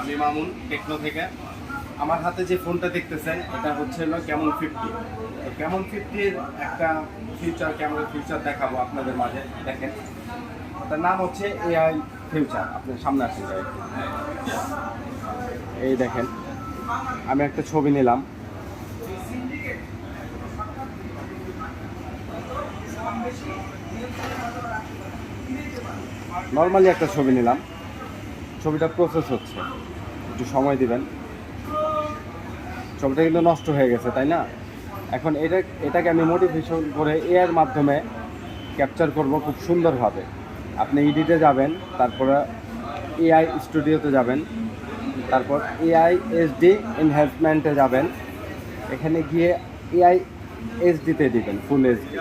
আমি মামুন টেকনো থেকে। আমার হাতে যে ফোনটা দেখতেছেন এটা হচ্ছে হলো ক্যামন 50। তো ক্যামন 50-র একটা ক্যামেরা ফিউচার দেখাবো আপনাদের মাঝে। দেখেন, তার নাম হচ্ছে এআই ফিউচার। আপনার সামনে আসে যায়, এই দেখেন আমি একটা ছবি নিলাম। নর্মালি একটা ছবি নিলাম, ছবিটা প্রসেস হচ্ছে, একটু সময় দিবেন। ছবিটা কিন্তু নষ্ট হয়ে গেছে, তাই না? এখন এটাকে আমি মডিফিকেশন করে এআইয়ের মাধ্যমে ক্যাপচার করব খুব সুন্দরভাবে। আপনি এডিটে যাবেন, তারপরে এআই স্টুডিওতে যাবেন, তারপর এআই এইচডি এনহ্যান্সমেন্টে যাবেন। এখানে গিয়ে এআই এইচডিতে দিবেন, ফুল এইচডি।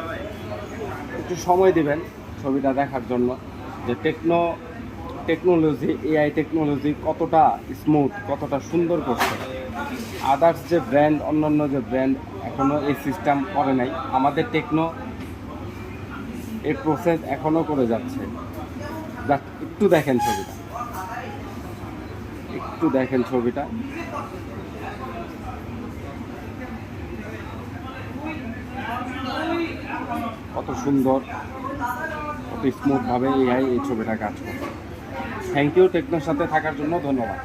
একটু সময় দিবেন ছবিটা দেখার জন্য যে টেকনোলজি, এআই টেকনোলজি কতটা স্মুথ, কতটা সুন্দর করছে। আদার্স যে ব্র্যান্ড, অন্যান্য যে ব্র্যান্ড এখনও এই সিস্টেম করে নাই, আমাদের টেকনো এই প্রসেস এখনও করে যাচ্ছে। একটু দেখেন ছবিটা, একটু দেখেন ছবিটা। কত সুন্দর, কত স্মুথভাবে এআই এই ছবিটা কাজ করে। থ্যাংক ইউ টেকনোর সাথে থাকার জন্য, ধন্যবাদ।